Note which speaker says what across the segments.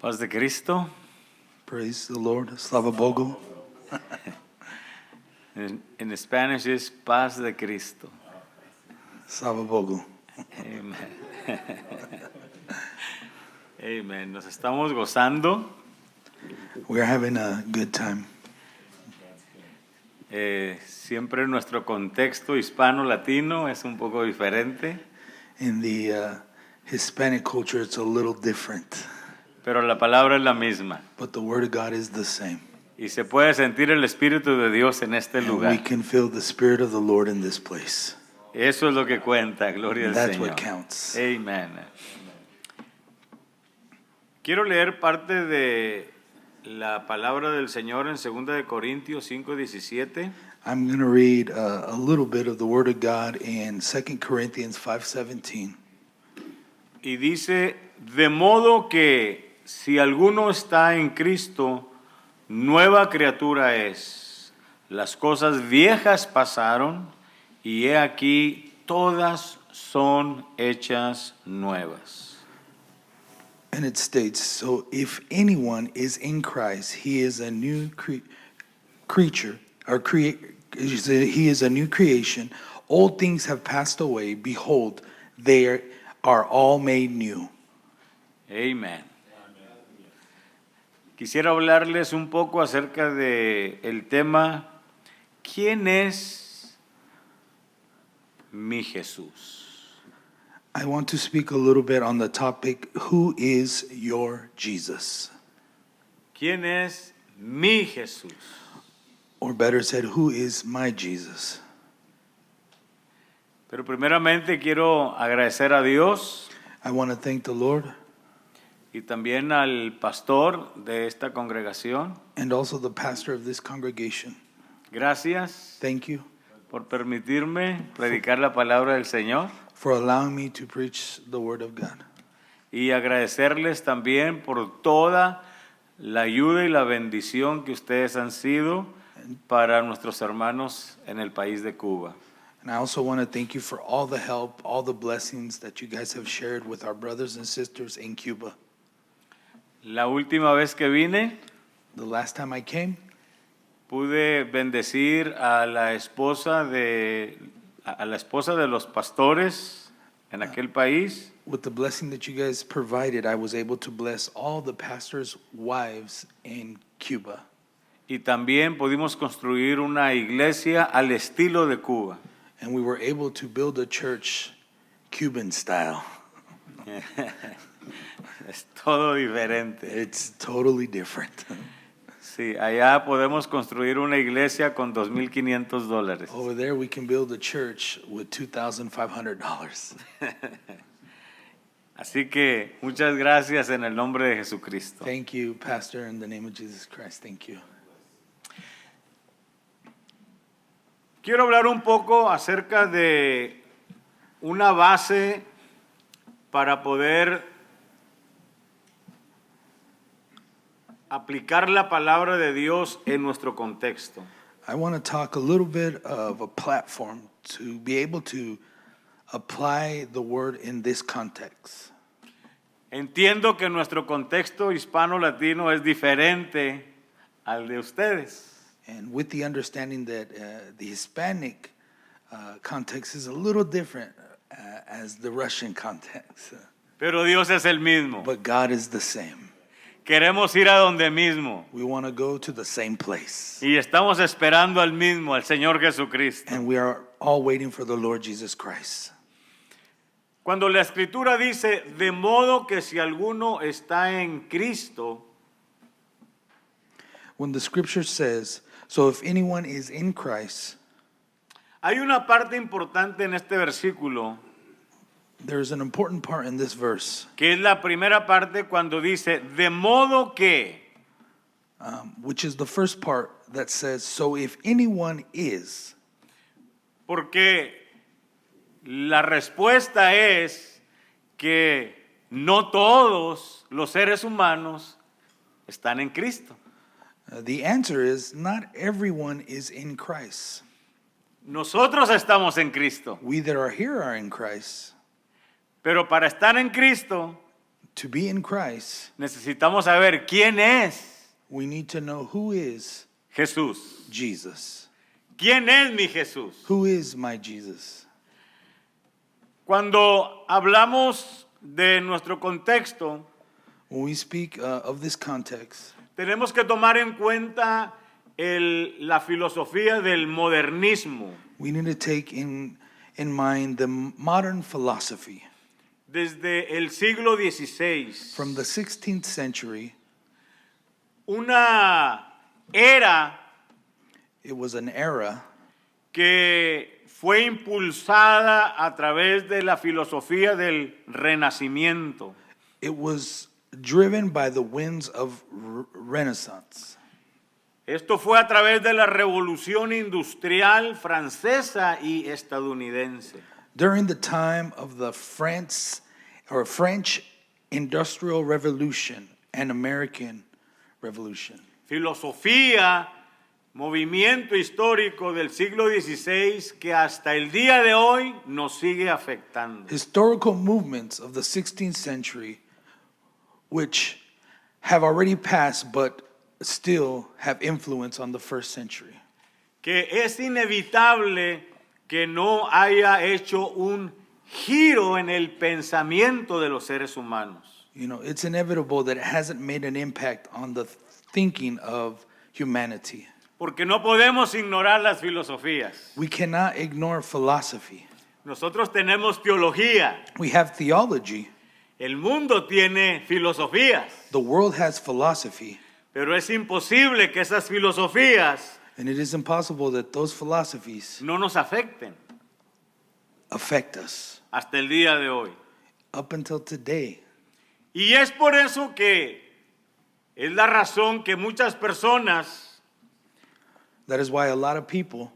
Speaker 1: Paz de Cristo.
Speaker 2: Praise the Lord. Slava Bogu.
Speaker 1: In Spanish is Paz de Cristo.
Speaker 2: Slava Bogu.
Speaker 1: Amen. Amen. Nos estamos gozando.
Speaker 2: We're having a good time.
Speaker 1: Siempre nuestro contexto hispano-latino es un poco diferente.
Speaker 2: In the Hispanic culture, it's a little different.
Speaker 1: Pero la palabra es la misma.
Speaker 2: But the Word of God is the same.
Speaker 1: Y se puede sentir el Espíritu de Dios en este
Speaker 2: And we
Speaker 1: lugar.
Speaker 2: can feel the Spirit of the Lord in this place.
Speaker 1: Eso es lo que cuenta, gloria al
Speaker 2: That's
Speaker 1: Señor.
Speaker 2: what counts.
Speaker 1: Amen. Quiero leer parte de la palabra del Señor en 2 de Corintios 5:17.
Speaker 2: I'm going to read a little bit of the Word of God in 2 Corinthians 5:17.
Speaker 1: Y dice, de modo que si alguno está en Cristo, nueva criatura es. Las cosas viejas pasaron y he aquí todas son hechas nuevas.
Speaker 2: And it states, so if anyone is in Christ, he is a new creature, or he is a new creation. Old things have passed away. Behold, they are all made new.
Speaker 1: Amen. Quisiera hablarles un poco acerca de el tema, ¿quién es mi Jesús?
Speaker 2: I want to speak a little bit on the topic, who is your Jesus?
Speaker 1: ¿Quién es mi Jesús?
Speaker 2: Or better said, who is my Jesus?
Speaker 1: Pero primeramente quiero agradecer a Dios
Speaker 2: I want to thank the Lord
Speaker 1: y también al pastor de esta congregación.
Speaker 2: and also the pastor of this congregation.
Speaker 1: Gracias
Speaker 2: Thank you
Speaker 1: por permitirme predicar la palabra del Señor
Speaker 2: for allowing me to preach the word of God.
Speaker 1: y agradecerles también por toda la ayuda y la bendición que ustedes han sido para nuestros hermanos en el país de Cuba.
Speaker 2: And I also want to thank you for all the help, all the blessings that you guys have shared with our brothers and sisters in Cuba.
Speaker 1: La última vez que vine,
Speaker 2: The last time I came,
Speaker 1: pude bendecir a la esposa de los pastores en aquel país.
Speaker 2: with the blessing that you guys provided, I was able to bless all the pastors' wives in Cuba.
Speaker 1: Y también pudimos construir una iglesia al estilo de Cuba.
Speaker 2: And we were able to build a church Cuban style.
Speaker 1: Es todo diferente.
Speaker 2: It's totally different.
Speaker 1: Sí, allá podemos construir una iglesia con $2,500.
Speaker 2: Over there, we can build a church with $2,500.
Speaker 1: Así que muchas gracias en el nombre de Jesucristo.
Speaker 2: Thank you, Pastor, in the name of Jesus Christ. Thank you.
Speaker 1: Quiero hablar un poco acerca de una base para poder aplicar la palabra de Dios en nuestro contexto.
Speaker 2: I want to talk a little bit of a platform to be able to apply the word in this context.
Speaker 1: Entiendo que nuestro contexto hispano-latino es diferente al de ustedes.
Speaker 2: And with the understanding that the Hispanic context is a little different as the Russian context.
Speaker 1: Pero Dios es el mismo.
Speaker 2: But God is the same.
Speaker 1: Queremos ir a donde mismo.
Speaker 2: We want to go to the same place.
Speaker 1: Y estamos esperando al mismo, al Señor Jesucristo.
Speaker 2: And we are all waiting for the Lord Jesus Christ.
Speaker 1: Cuando la Escritura dice, de modo que si alguno está en Cristo,
Speaker 2: When the scripture says, so if anyone is in Christ,
Speaker 1: hay una parte importante en este versículo,
Speaker 2: there's an important part in this verse,
Speaker 1: que es la primera parte cuando dice, de modo que.
Speaker 2: which is the first part that says, so if anyone is.
Speaker 1: Porque la respuesta es que no todos los seres humanos están en Cristo.
Speaker 2: The answer is not everyone is in Christ.
Speaker 1: Nosotros estamos en Cristo.
Speaker 2: We that are here are in Christ.
Speaker 1: Pero para estar en Cristo,
Speaker 2: To be in Christ,
Speaker 1: necesitamos saber quién es
Speaker 2: we need to know who is
Speaker 1: Jesús.
Speaker 2: Jesus.
Speaker 1: ¿Quién es mi Jesús?
Speaker 2: Who is my Jesus?
Speaker 1: Cuando hablamos de nuestro contexto,
Speaker 2: When we speak of this context,
Speaker 1: tenemos que tomar en cuenta la filosofía del modernismo.
Speaker 2: we need to take in mind the modern philosophy.
Speaker 1: Desde el siglo XVI,
Speaker 2: From the 16th century,
Speaker 1: una era
Speaker 2: it was an era
Speaker 1: que fue impulsada a través de la filosofía del Renacimiento.
Speaker 2: it was driven by the winds of Renaissance.
Speaker 1: Esto fue a través de la revolución industrial francesa y estadounidense.
Speaker 2: During the time of the French Industrial Revolution and American Revolution.
Speaker 1: Filosofía, movimiento histórico del siglo XVI que hasta el día de hoy nos sigue afectando.
Speaker 2: Historical movements of the 16th century, which have already passed but still have influence on the first century.
Speaker 1: Que es inevitable que no haya hecho un giro en el pensamiento de los seres humanos.
Speaker 2: You know, it's inevitable that it hasn't made an impact on the thinking of humanity.
Speaker 1: Porque no podemos ignorar las filosofías.
Speaker 2: We cannot ignore philosophy.
Speaker 1: Nosotros tenemos teología.
Speaker 2: We have theology.
Speaker 1: El mundo tiene filosofías.
Speaker 2: The world has philosophy.
Speaker 1: Pero es imposible que esas filosofías
Speaker 2: And it is impossible that those philosophies
Speaker 1: no nos afecten
Speaker 2: affect us
Speaker 1: hasta el día de hoy.
Speaker 2: up until today.
Speaker 1: Y es por eso que es la razón que muchas personas
Speaker 2: That is why a lot of people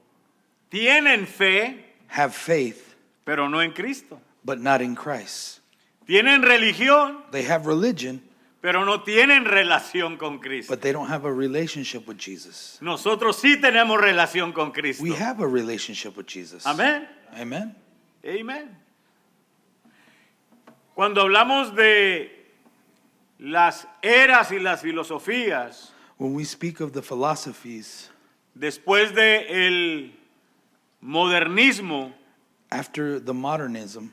Speaker 1: tienen fe,
Speaker 2: have faith,
Speaker 1: pero no en Cristo.
Speaker 2: but not in Christ.
Speaker 1: Tienen religión,
Speaker 2: They have religion,
Speaker 1: pero no tienen relación con Cristo.
Speaker 2: but they don't have a relationship with Jesus.
Speaker 1: Nosotros sí tenemos relación con Cristo.
Speaker 2: We have a relationship with Jesus.
Speaker 1: Amén.
Speaker 2: Amen.
Speaker 1: Amén. Cuando hablamos de las eras y las filosofías,
Speaker 2: When we speak of the philosophies,
Speaker 1: después del modernismo,
Speaker 2: after the modernism,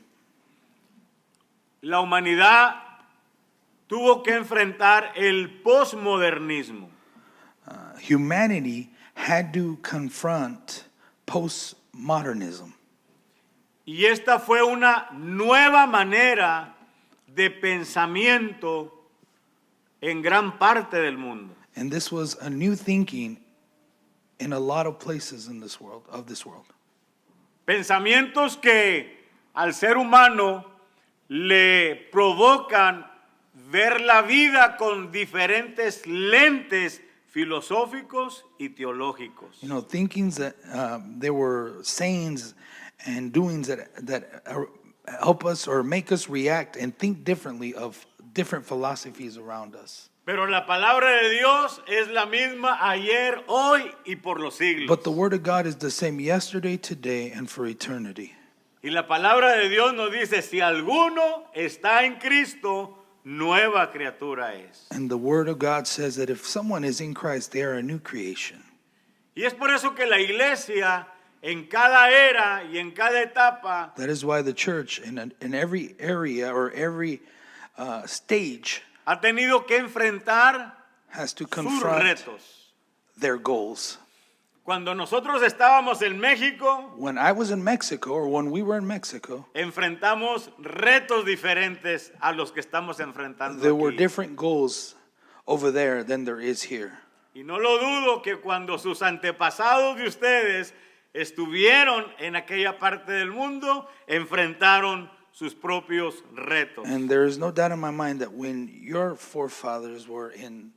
Speaker 1: la humanidad tuvo que enfrentar el posmodernismo.
Speaker 2: Humanity had to confront postmodernism.
Speaker 1: Y esta fue una nueva manera de pensamiento en gran parte del mundo.
Speaker 2: And this was a new thinking in a lot of places in this world, of this world.
Speaker 1: Pensamientos que al ser humano le provocan ver la vida con diferentes lentes filosóficos y teológicos.
Speaker 2: You know, thinkings that there were sayings and doings that help us or make us react and think differently of different philosophies around us.
Speaker 1: Pero la palabra de Dios es la misma ayer, hoy y por los siglos.
Speaker 2: But the word of God is the same yesterday, today, and for eternity.
Speaker 1: Y la palabra de Dios nos dice, si alguno está en Cristo, nueva criatura es.
Speaker 2: And the word of God says that if someone is in Christ, they are a new creation.
Speaker 1: Y es por eso que la iglesia en cada era y en cada etapa
Speaker 2: That is why the church in every area or every stage
Speaker 1: ha tenido que enfrentar
Speaker 2: has to
Speaker 1: sus
Speaker 2: confront
Speaker 1: retos.
Speaker 2: their goals.
Speaker 1: Cuando nosotros estábamos en México,
Speaker 2: When I was in Mexico, or when we were in Mexico,
Speaker 1: enfrentamos retos diferentes a los que estamos enfrentando
Speaker 2: there were
Speaker 1: aquí.
Speaker 2: different goals over there than there is here.
Speaker 1: Y no lo dudo que cuando sus antepasados de ustedes estuvieron en aquella parte del mundo, enfrentaron sus propios retos.
Speaker 2: And there is no doubt in my mind that when your forefathers were in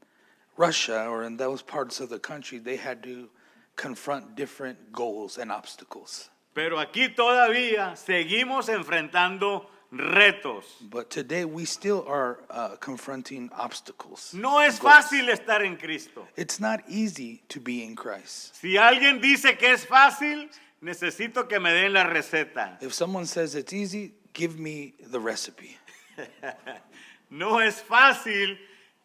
Speaker 2: Russia or in those parts of the country, they had to confront different goals and obstacles.
Speaker 1: Pero aquí todavía seguimos enfrentando retos.
Speaker 2: But today we still are confronting obstacles.
Speaker 1: No es
Speaker 2: goals.
Speaker 1: fácil estar en Cristo.
Speaker 2: It's not easy to be in Christ.
Speaker 1: Si alguien dice que es fácil, necesito que me den la receta.
Speaker 2: If someone says it's easy, give me the recipe.
Speaker 1: No es fácil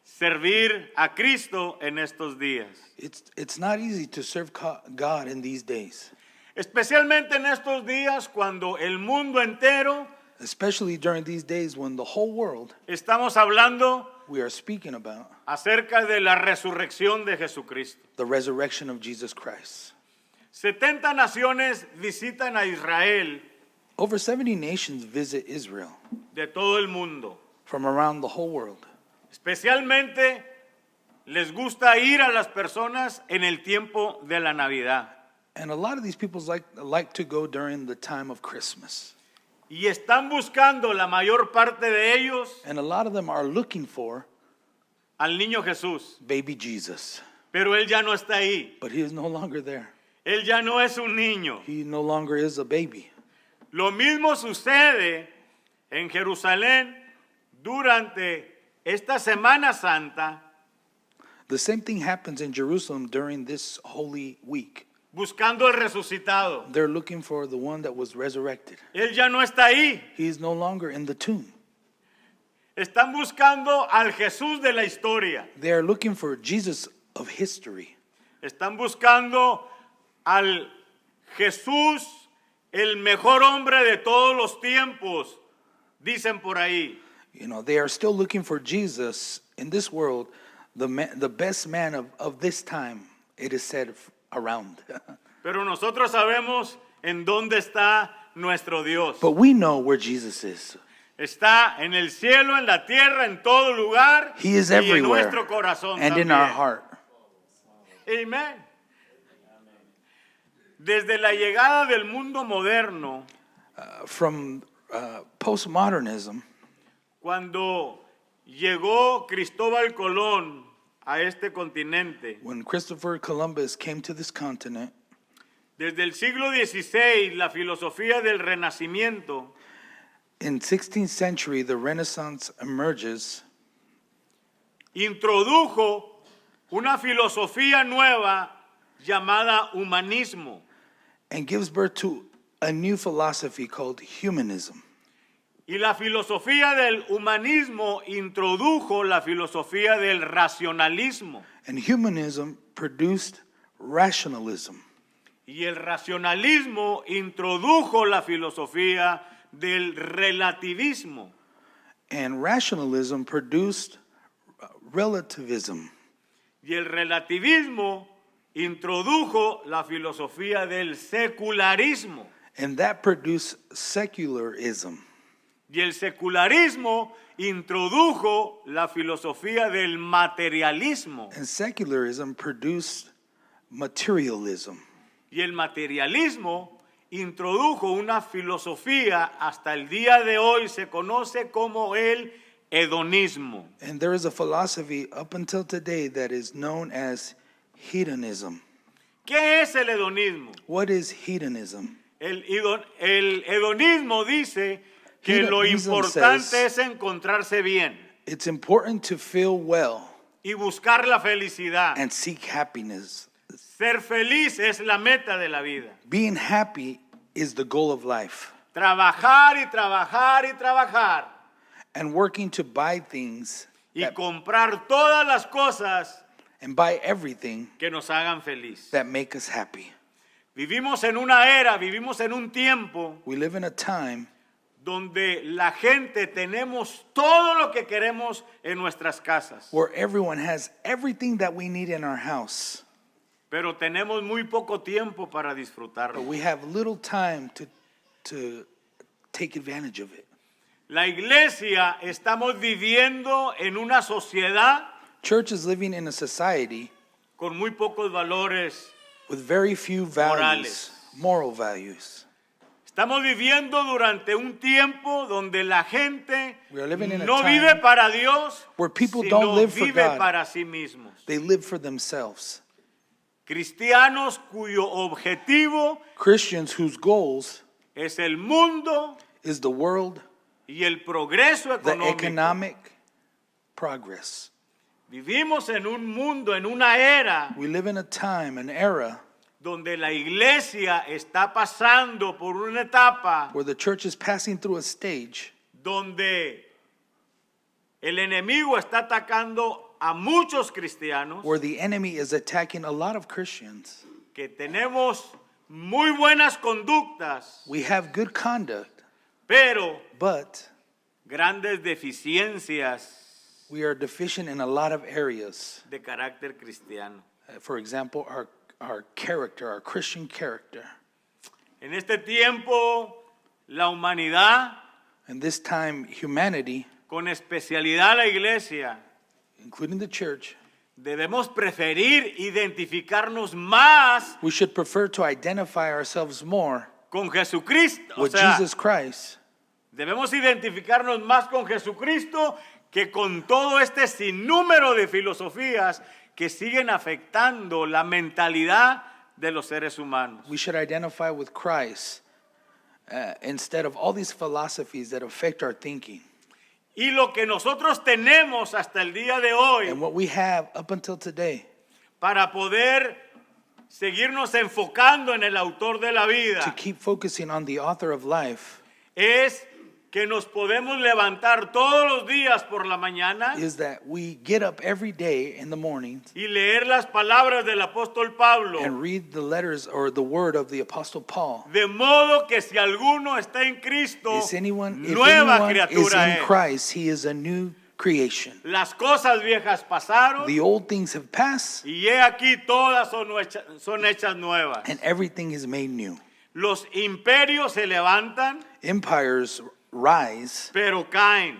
Speaker 1: servir a Cristo en estos días.
Speaker 2: It's not easy to serve God in these days,
Speaker 1: Especialmente en estos días cuando el mundo entero
Speaker 2: especially during these days when the whole world
Speaker 1: estamos hablando
Speaker 2: we are speaking about
Speaker 1: acerca de la resurrección de Jesucristo.
Speaker 2: the resurrection of Jesus Christ.
Speaker 1: 70 naciones visitan a Israel
Speaker 2: Over 70 nations visit Israel
Speaker 1: de todo el mundo.
Speaker 2: from around the whole world.
Speaker 1: Especialmente les gusta ir a las personas en el tiempo de la Navidad.
Speaker 2: And a lot of these people like to go during the time of Christmas.
Speaker 1: Y están buscando la mayor parte de ellos
Speaker 2: And a lot of them are looking for
Speaker 1: al niño Jesús.
Speaker 2: baby Jesus.
Speaker 1: Pero él ya no está ahí.
Speaker 2: But he is no longer there.
Speaker 1: Él ya no es un niño.
Speaker 2: He no longer is a baby.
Speaker 1: Lo mismo sucede en Jerusalén durante esta Semana Santa,
Speaker 2: The same thing happens in Jerusalem during this Holy Week.
Speaker 1: buscando el resucitado.
Speaker 2: They're looking for the one that was resurrected.
Speaker 1: Él ya no está ahí.
Speaker 2: He is no longer in the tomb.
Speaker 1: Están buscando al Jesús de la historia.
Speaker 2: They are looking for Jesus of history.
Speaker 1: Están buscando al Jesús, el mejor hombre de todos los tiempos, dicen por ahí.
Speaker 2: You know, they are still looking for Jesus in this world, the best man of this time, it is said around.
Speaker 1: Pero nosotros sabemos en dónde está nuestro Dios.
Speaker 2: But we know where Jesus is.
Speaker 1: Está en el cielo, en la tierra, en todo lugar.
Speaker 2: He is
Speaker 1: y en
Speaker 2: everywhere
Speaker 1: nuestro corazón
Speaker 2: and in
Speaker 1: también.
Speaker 2: our heart.
Speaker 1: Amén. Desde la llegada del mundo moderno,
Speaker 2: From postmodernism,
Speaker 1: cuando llegó Cristóbal Colón a este continente,
Speaker 2: when Christopher Columbus came to this continent,
Speaker 1: desde el siglo XVI, la filosofía del Renacimiento
Speaker 2: in 16th century, the Renaissance emerges
Speaker 1: introdujo una filosofía nueva llamada humanismo.
Speaker 2: and gives birth to a new philosophy called humanism.
Speaker 1: Y la filosofía del humanismo introdujo la filosofía del racionalismo.
Speaker 2: And humanism produced rationalism.
Speaker 1: Y el racionalismo introdujo la filosofía del relativismo.
Speaker 2: And rationalism produced relativism.
Speaker 1: Y el relativismo introdujo la filosofía del secularismo.
Speaker 2: And that produced secularism.
Speaker 1: Y el secularismo introdujo la filosofía del materialismo.
Speaker 2: And secularism produced materialism.
Speaker 1: Y el materialismo introdujo una filosofía, hasta el día de hoy se conoce como el hedonismo.
Speaker 2: And there is a philosophy up until today that is known as hedonism.
Speaker 1: ¿Qué es el hedonismo?
Speaker 2: What is hedonism?
Speaker 1: El hedonismo dice que lo
Speaker 2: Hedonism
Speaker 1: importante
Speaker 2: says-
Speaker 1: es encontrarse bien
Speaker 2: It's important to feel well
Speaker 1: y buscar la felicidad.
Speaker 2: and seek happiness.
Speaker 1: Ser feliz es la meta de la vida.
Speaker 2: Being happy is the goal of life.
Speaker 1: Trabajar y trabajar y trabajar
Speaker 2: And working to buy things
Speaker 1: y comprar todas las cosas
Speaker 2: and buy everything
Speaker 1: que nos hagan feliz.
Speaker 2: that make us happy.
Speaker 1: Vivimos en una era, vivimos en un tiempo
Speaker 2: We live in a time
Speaker 1: donde la gente tenemos todo lo que queremos en nuestras casas,
Speaker 2: where everyone has everything that we need in our house,
Speaker 1: pero tenemos muy poco tiempo para
Speaker 2: but
Speaker 1: disfrutarlo.
Speaker 2: we have little time to take advantage of it.
Speaker 1: La iglesia, estamos viviendo en una sociedad
Speaker 2: Church is living in a society
Speaker 1: con muy pocos valores.
Speaker 2: with very few values, moral values.
Speaker 1: Estamos viviendo durante un tiempo donde la gente
Speaker 2: We are living in a
Speaker 1: no
Speaker 2: time
Speaker 1: vive para Dios,
Speaker 2: where people
Speaker 1: sino
Speaker 2: don't live for
Speaker 1: vive
Speaker 2: God.
Speaker 1: para sí mismos.
Speaker 2: They live for themselves.
Speaker 1: Cristianos cuyo objetivo
Speaker 2: Christians whose goals
Speaker 1: es el mundo
Speaker 2: is the world,
Speaker 1: y el progreso
Speaker 2: the
Speaker 1: económico.
Speaker 2: economic progress.
Speaker 1: Vivimos en un mundo, en una era
Speaker 2: We live in a time, an era,
Speaker 1: donde la iglesia está pasando por una etapa
Speaker 2: where the church is passing through a stage
Speaker 1: donde el enemigo está atacando a muchos cristianos
Speaker 2: where the enemy is attacking a lot of Christians.
Speaker 1: que tenemos muy buenas conductas,
Speaker 2: We have good conduct,
Speaker 1: pero
Speaker 2: but
Speaker 1: grandes deficiencias
Speaker 2: we are deficient in a lot of areas.
Speaker 1: de carácter cristiano.
Speaker 2: For example, our character, our Christian character.
Speaker 1: En este tiempo, la humanidad,
Speaker 2: And this time, humanity,
Speaker 1: con especialidad la iglesia,
Speaker 2: including the church,
Speaker 1: debemos preferir identificarnos más
Speaker 2: we should prefer to identify ourselves more
Speaker 1: con Jesucristo. O
Speaker 2: with
Speaker 1: sea,
Speaker 2: Jesus Christ.
Speaker 1: debemos identificarnos más con Jesucristo que con todo este sinnúmero de filosofías que siguen afectando la mentalidad de los seres humanos.
Speaker 2: We should identify with Christ instead of all these philosophies that affect our thinking.
Speaker 1: Y lo que nosotros tenemos hasta el día de hoy
Speaker 2: And what we have up until today
Speaker 1: para poder seguirnos enfocando en el autor de la
Speaker 2: to
Speaker 1: vida
Speaker 2: keep focusing on the author of life
Speaker 1: es que nos podemos levantar todos los días por la mañana
Speaker 2: is that we get up every day in the morning
Speaker 1: y leer las palabras del apóstol Pablo,
Speaker 2: and read the letters or the word of the Apostle Paul.
Speaker 1: de modo que si alguno está en Cristo,
Speaker 2: If anyone
Speaker 1: nueva
Speaker 2: is
Speaker 1: criatura
Speaker 2: in
Speaker 1: es.
Speaker 2: Christ, he is a new creation.
Speaker 1: Las cosas viejas pasaron
Speaker 2: The old things have passed
Speaker 1: y he aquí todas son hechas nuevas.
Speaker 2: and everything is made new.
Speaker 1: Los imperios se levantan,
Speaker 2: Empires rise,
Speaker 1: pero caen.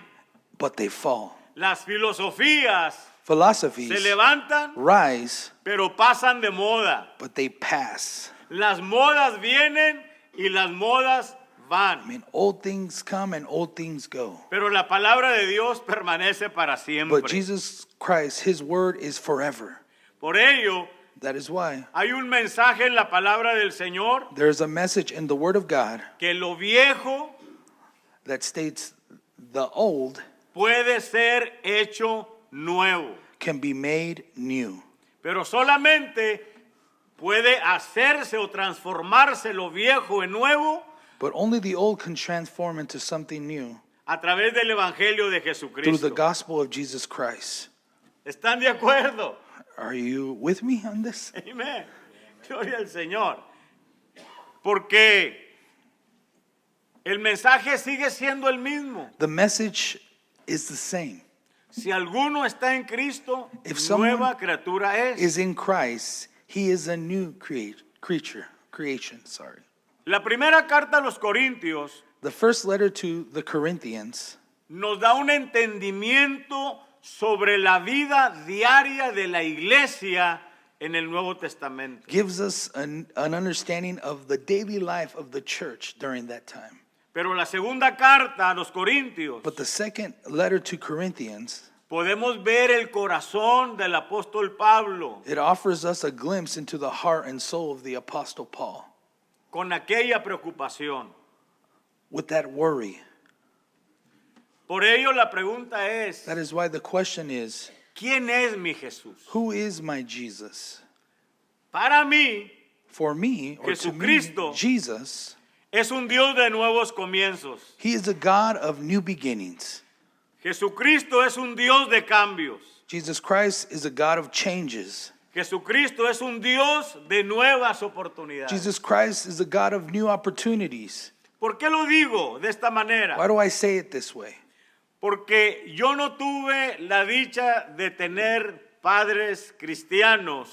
Speaker 2: but they fall.
Speaker 1: Las filosofías
Speaker 2: Philosophies
Speaker 1: se levantan,
Speaker 2: rise,
Speaker 1: pero pasan de moda.
Speaker 2: but they pass.
Speaker 1: Las modas vienen y las modas
Speaker 2: I
Speaker 1: van.
Speaker 2: mean, old things come and old things go.
Speaker 1: Pero la palabra de Dios permanece para siempre.
Speaker 2: But Jesus Christ, his word is forever.
Speaker 1: Por ello,
Speaker 2: That is why
Speaker 1: hay un mensaje en la palabra del Señor
Speaker 2: there's a message in the word of God
Speaker 1: que lo viejo
Speaker 2: that states the old
Speaker 1: puede ser hecho nuevo.
Speaker 2: can be made new.
Speaker 1: Pero solamente puede hacerse o transformarse lo viejo en nuevo
Speaker 2: But only the old can transform into something new
Speaker 1: a través del Evangelio de
Speaker 2: through
Speaker 1: Jesucristo.
Speaker 2: the gospel of Jesus Christ.
Speaker 1: ¿Están de acuerdo?
Speaker 2: Are you with me on this?
Speaker 1: Amén. Gloria al Señor. Porque el mensaje sigue siendo el mismo.
Speaker 2: The message is the same.
Speaker 1: Si alguno está en Cristo,
Speaker 2: If someone
Speaker 1: nueva criatura es.
Speaker 2: Is in Christ, he is a new creation.
Speaker 1: La primera carta a los Corintios
Speaker 2: The first letter to the Corinthians
Speaker 1: nos da un entendimiento sobre la vida diaria de la iglesia en el Nuevo Testamento.
Speaker 2: gives us an understanding of the daily life of the church during that time.
Speaker 1: Pero la segunda carta a los Corintios
Speaker 2: But the second letter to Corinthians,
Speaker 1: podemos ver el corazón del apóstol Pablo
Speaker 2: it offers us a glimpse into the heart and soul of the Apostle Paul
Speaker 1: con aquella preocupación.
Speaker 2: with that worry.
Speaker 1: Por ello la pregunta es,
Speaker 2: That is why the question is,
Speaker 1: ¿quién es mi Jesús?
Speaker 2: who is my Jesus?
Speaker 1: Para mí
Speaker 2: For me, or to me,
Speaker 1: Jesucristo
Speaker 2: Jesus,
Speaker 1: es un Dios de nuevos comienzos.
Speaker 2: he is a God of new beginnings.
Speaker 1: Jesucristo es un Dios de cambios.
Speaker 2: Jesus Christ is a God of changes.
Speaker 1: Jesucristo es un Dios de nuevas oportunidades.
Speaker 2: Jesus Christ is a God of new opportunities.
Speaker 1: ¿Por qué lo digo de esta manera?
Speaker 2: Why do I say it this way?
Speaker 1: Porque yo no tuve la dicha de tener padres cristianos.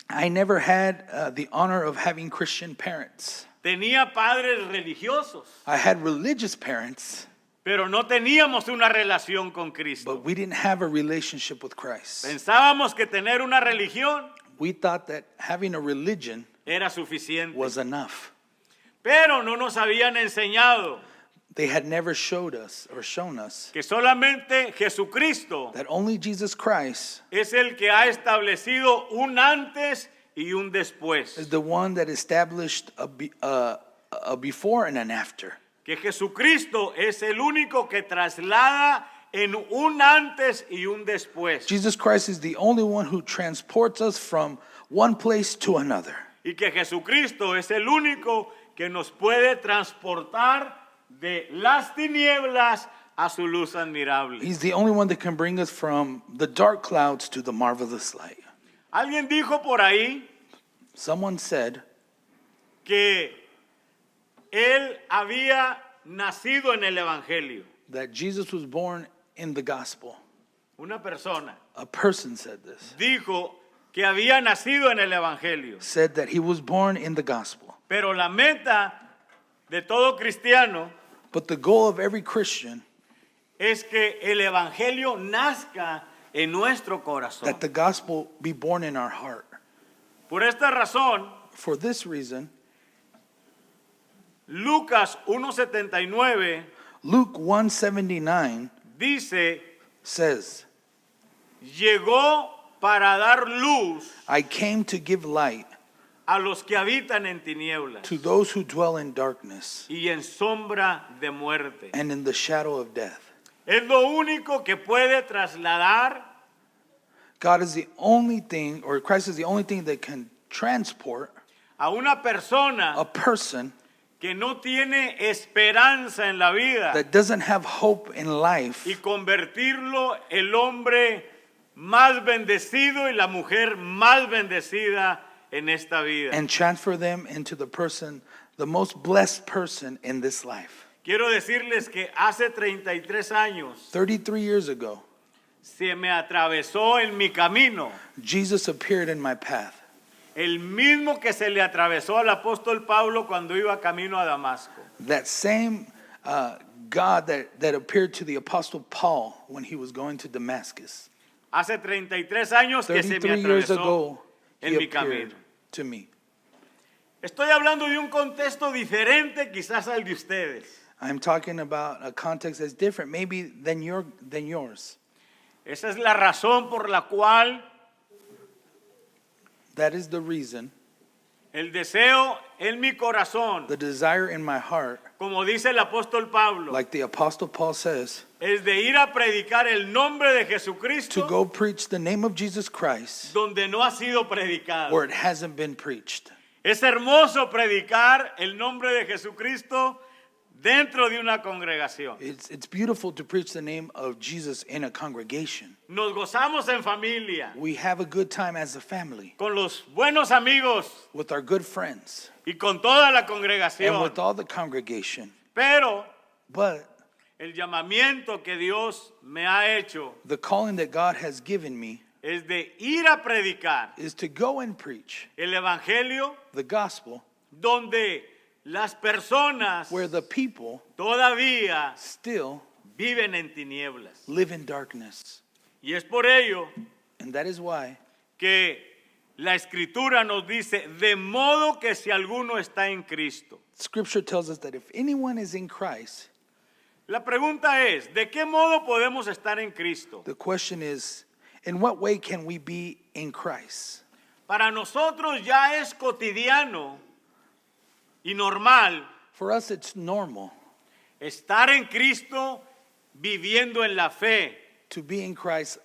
Speaker 2: I never had the honor of having Christian parents.
Speaker 1: Tenía padres religiosos,
Speaker 2: I had religious parents,
Speaker 1: pero no teníamos una relación con Cristo.
Speaker 2: but we didn't have a relationship with Christ.
Speaker 1: Pensábamos que tener una religión
Speaker 2: We thought that having a religion
Speaker 1: era suficiente,
Speaker 2: was enough.
Speaker 1: pero no nos habían enseñado
Speaker 2: They had never showed us or shown us
Speaker 1: que solamente Jesucristo
Speaker 2: that only Jesus Christ
Speaker 1: es el que ha establecido un antes y un
Speaker 2: is
Speaker 1: después.
Speaker 2: the one that established a before and an after.
Speaker 1: Que Jesucristo es el único que traslada en un antes y un después.
Speaker 2: Jesus Christ is the only one who transports us from one place to another.
Speaker 1: Y que Jesucristo es el único que nos puede transportar de las tinieblas a su luz admirable.
Speaker 2: He's the only one that can bring us from the dark clouds to the marvelous light.
Speaker 1: Alguien dijo por ahí
Speaker 2: Someone said
Speaker 1: que él había nacido en el Evangelio.
Speaker 2: that Jesus was born in the gospel.
Speaker 1: Una persona
Speaker 2: A person said this.
Speaker 1: dijo que había nacido en el Evangelio.
Speaker 2: Said that he was born in the gospel.
Speaker 1: Pero la meta de todo cristiano
Speaker 2: But the goal of every Christian,
Speaker 1: es que el Evangelio nazca en nuestro corazón.
Speaker 2: that the gospel be born in our heart.
Speaker 1: Por esta razón,
Speaker 2: For this reason,
Speaker 1: Lucas 1:79
Speaker 2: Luke 1:79
Speaker 1: dice,
Speaker 2: says,
Speaker 1: llegó para dar luz
Speaker 2: I came to give light
Speaker 1: a los que habitan en tinieblas
Speaker 2: to those who dwell in darkness
Speaker 1: y en sombra de muerte.
Speaker 2: and in the shadow of death.
Speaker 1: Es lo único que puede trasladar
Speaker 2: God is the only thing, or Christ is the only thing that can transport
Speaker 1: a una
Speaker 2: a
Speaker 1: persona
Speaker 2: person
Speaker 1: que no tiene esperanza en la vida
Speaker 2: that doesn't have hope in life
Speaker 1: y convertirlo el hombre más bendecido y la mujer más bendecida en esta vida.
Speaker 2: and transfer them into the person, the most blessed person in this life.
Speaker 1: Quiero decirles que hace 33 años
Speaker 2: 33 years ago,
Speaker 1: se me atravesó en mi camino
Speaker 2: Jesus appeared in my path.
Speaker 1: el mismo que se le atravesó al apóstol Pablo cuando iba camino a Damasco.
Speaker 2: That same God that appeared to the Apostle Paul when he was going to Damascus.
Speaker 1: Hace 33 años que se me
Speaker 2: 33 years
Speaker 1: atravesó
Speaker 2: ago,
Speaker 1: en
Speaker 2: he
Speaker 1: mi camino.
Speaker 2: appeared to me.
Speaker 1: Estoy hablando de un contexto diferente quizás al de ustedes.
Speaker 2: I'm talking about a context that's different, maybe than yours.
Speaker 1: Esa es la razón por la cual
Speaker 2: That is the reason,
Speaker 1: el deseo en mi corazón,
Speaker 2: the desire in my heart,
Speaker 1: como dice el apóstol Pablo,
Speaker 2: like the Apostle Paul says,
Speaker 1: es de ir a predicar el nombre de
Speaker 2: to
Speaker 1: Jesucristo
Speaker 2: go preach the name of Jesus Christ
Speaker 1: donde no ha sido predicado.
Speaker 2: where it hasn't been preached.
Speaker 1: Es hermoso predicar el nombre de Jesucristo dentro de una congregación.
Speaker 2: It's beautiful to preach the name of Jesus in a congregation.
Speaker 1: Nos gozamos en familia,
Speaker 2: We have a good time as a family
Speaker 1: con los buenos amigos
Speaker 2: with our good friends
Speaker 1: y con toda la
Speaker 2: and
Speaker 1: congregación.
Speaker 2: with all the congregation.
Speaker 1: Pero
Speaker 2: But
Speaker 1: el llamamiento que Dios me ha hecho
Speaker 2: the calling that God has given me
Speaker 1: es de ir a predicar
Speaker 2: is to go and preach
Speaker 1: el evangelio
Speaker 2: the gospel
Speaker 1: donde las personas
Speaker 2: where the people
Speaker 1: todavía
Speaker 2: still
Speaker 1: viven en tinieblas.
Speaker 2: live in darkness.
Speaker 1: Y es por ello
Speaker 2: And that is why
Speaker 1: que la escritura nos dice, de modo que si alguno está en Cristo.
Speaker 2: Scripture tells us that if anyone is in Christ,
Speaker 1: La pregunta es, ¿de qué modo podemos estar en Cristo?
Speaker 2: the question is, in what way can we be in Christ?
Speaker 1: Para nosotros ya es cotidiano y normal
Speaker 2: For us, it's normal
Speaker 1: estar en Cristo viviendo en la fe,
Speaker 2: to be in Christ,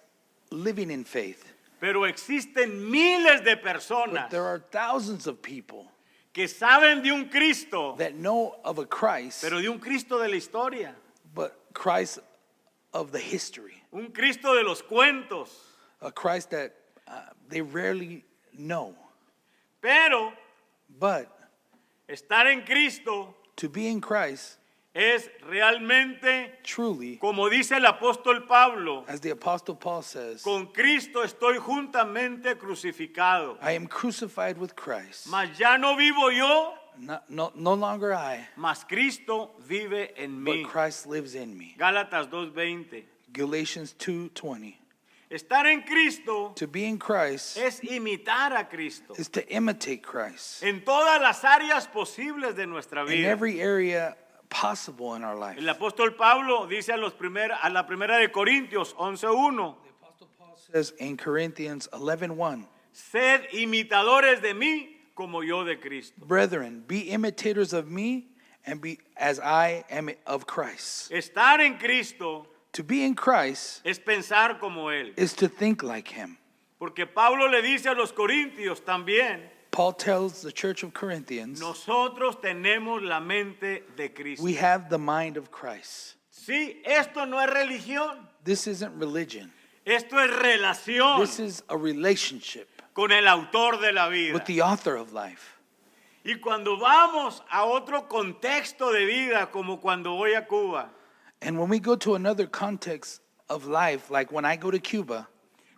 Speaker 2: living in faith.
Speaker 1: pero existen miles de
Speaker 2: But
Speaker 1: personas
Speaker 2: there are thousands of people
Speaker 1: que saben de un Cristo,
Speaker 2: that know of a Christ,
Speaker 1: pero de un Cristo de la historia,
Speaker 2: but Christ of the history,
Speaker 1: un Cristo de los cuentos,
Speaker 2: a Christ that they rarely know.
Speaker 1: pero
Speaker 2: But
Speaker 1: estar en Cristo
Speaker 2: to be in Christ,
Speaker 1: es realmente,
Speaker 2: truly,
Speaker 1: como dice el apóstol Pablo,
Speaker 2: as the Apostle Paul says,
Speaker 1: con Cristo estoy juntamente crucificado,
Speaker 2: I am crucified with Christ.
Speaker 1: mas ya no vivo yo,
Speaker 2: No longer I,
Speaker 1: mas Cristo vive en
Speaker 2: but
Speaker 1: mí.
Speaker 2: Christ lives in me.
Speaker 1: Gálatas 2:20.
Speaker 2: Galatians 2:20.
Speaker 1: Estar en Cristo
Speaker 2: To be in Christ
Speaker 1: es imitar a Cristo
Speaker 2: is to imitate Christ
Speaker 1: en todas las áreas posibles de nuestra
Speaker 2: in
Speaker 1: vida.
Speaker 2: every area possible in our life.
Speaker 1: El apóstol Pablo dice a la primera de Corintios 11:1,
Speaker 2: The Apostle Paul says in Corinthians 11:1,
Speaker 1: sed imitadores de mí como yo de Cristo.
Speaker 2: brethren, be imitators of me and be as I am of Christ.
Speaker 1: Estar en Cristo
Speaker 2: To be in Christ
Speaker 1: es pensar como Él.
Speaker 2: is to think like him.
Speaker 1: Porque Pablo le dice a los corintios también,
Speaker 2: Paul tells the church of Corinthians,
Speaker 1: nosotros tenemos la mente de Cristo.
Speaker 2: we have the mind of Christ.
Speaker 1: Sí, esto no es religión,
Speaker 2: This isn't religion.
Speaker 1: esto es relación
Speaker 2: This is a relationship
Speaker 1: con el autor de la vida.
Speaker 2: with the author of life.
Speaker 1: Y cuando vamos a otro contexto de vida, como cuando voy a Cuba,
Speaker 2: And when we go to another context of life, like when I go to Cuba,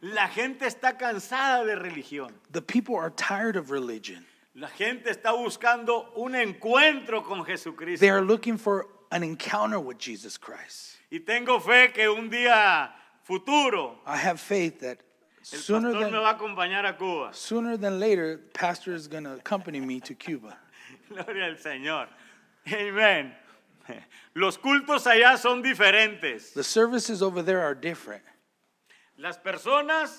Speaker 1: la gente está cansada de religión.
Speaker 2: the people are tired of religion.
Speaker 1: La gente está buscando un encuentro con Jesucristo.
Speaker 2: They are looking for an encounter with Jesus Christ.
Speaker 1: Y tengo fe que un día futuro
Speaker 2: I have faith that
Speaker 1: el
Speaker 2: sooner
Speaker 1: pastor me va
Speaker 2: than,
Speaker 1: a acompañar a Cuba.
Speaker 2: later, pastor is going to accompany me to Cuba.
Speaker 1: Gloria al Señor. Amén. Los cultos allá son diferentes.
Speaker 2: The services over there are different.
Speaker 1: Las personas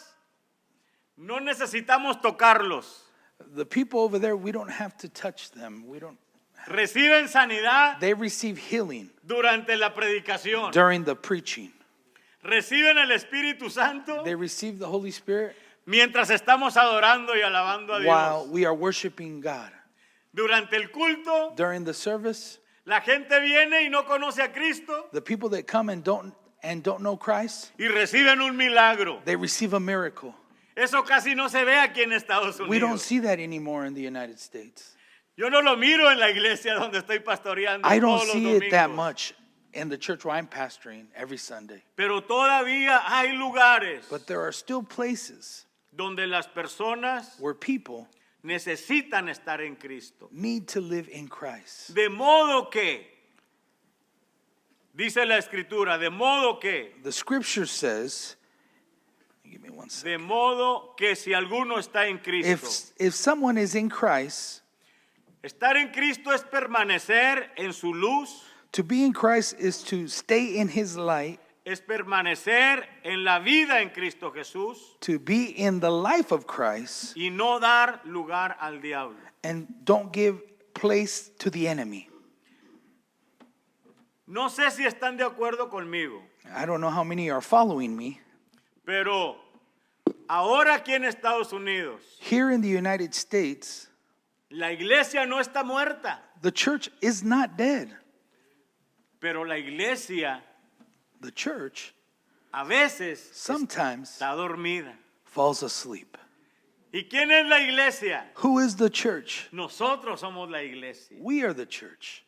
Speaker 1: no necesitamos tocarlos.
Speaker 2: The people over there, we don't have to touch them.
Speaker 1: Reciben sanidad
Speaker 2: They receive healing
Speaker 1: durante la predicación.
Speaker 2: during the preaching.
Speaker 1: Reciben el Espíritu Santo
Speaker 2: They receive the Holy Spirit
Speaker 1: mientras estamos adorando y alabando a
Speaker 2: while
Speaker 1: Dios.
Speaker 2: we are worshiping God.
Speaker 1: Durante el culto,
Speaker 2: During the service,
Speaker 1: la gente viene y no conoce a Cristo
Speaker 2: the people that come and don't know Christ,
Speaker 1: y reciben un milagro.
Speaker 2: they receive a miracle.
Speaker 1: Eso casi no se ve aquí en Estados
Speaker 2: We don't
Speaker 1: Unidos.
Speaker 2: see that anymore in the United States.
Speaker 1: Yo no lo miro en la iglesia donde estoy pastoreando
Speaker 2: I don't
Speaker 1: todos los
Speaker 2: see it that
Speaker 1: domingos.
Speaker 2: much in the church where I'm pastoring every Sunday.
Speaker 1: Pero todavía hay lugares
Speaker 2: But there are still places
Speaker 1: donde las personas
Speaker 2: where people
Speaker 1: necesitan estar en Cristo.
Speaker 2: need to live in Christ.
Speaker 1: De modo que, dice la Escritura, de modo que,
Speaker 2: The scripture says, give me one second.
Speaker 1: de modo que si alguno está en Cristo.
Speaker 2: If someone is in Christ,
Speaker 1: Estar en Cristo es permanecer en su luz,
Speaker 2: to be in Christ is to stay in his light,
Speaker 1: es permanecer en la vida en Cristo Jesús
Speaker 2: to be in the life of Christ,
Speaker 1: y no dar lugar al diablo.
Speaker 2: and don't give place to the enemy.
Speaker 1: No sé si están de acuerdo conmigo,
Speaker 2: I don't know how many are following me.
Speaker 1: pero ahora aquí en Estados Unidos,
Speaker 2: Here in the United States,
Speaker 1: la iglesia no está muerta,
Speaker 2: the church is not dead.
Speaker 1: pero la iglesia
Speaker 2: The church
Speaker 1: a veces
Speaker 2: sometimes
Speaker 1: está dormida.
Speaker 2: falls asleep.
Speaker 1: ¿Y quién es la iglesia?
Speaker 2: Who is the church?
Speaker 1: Nosotros somos la iglesia.
Speaker 2: We are the church.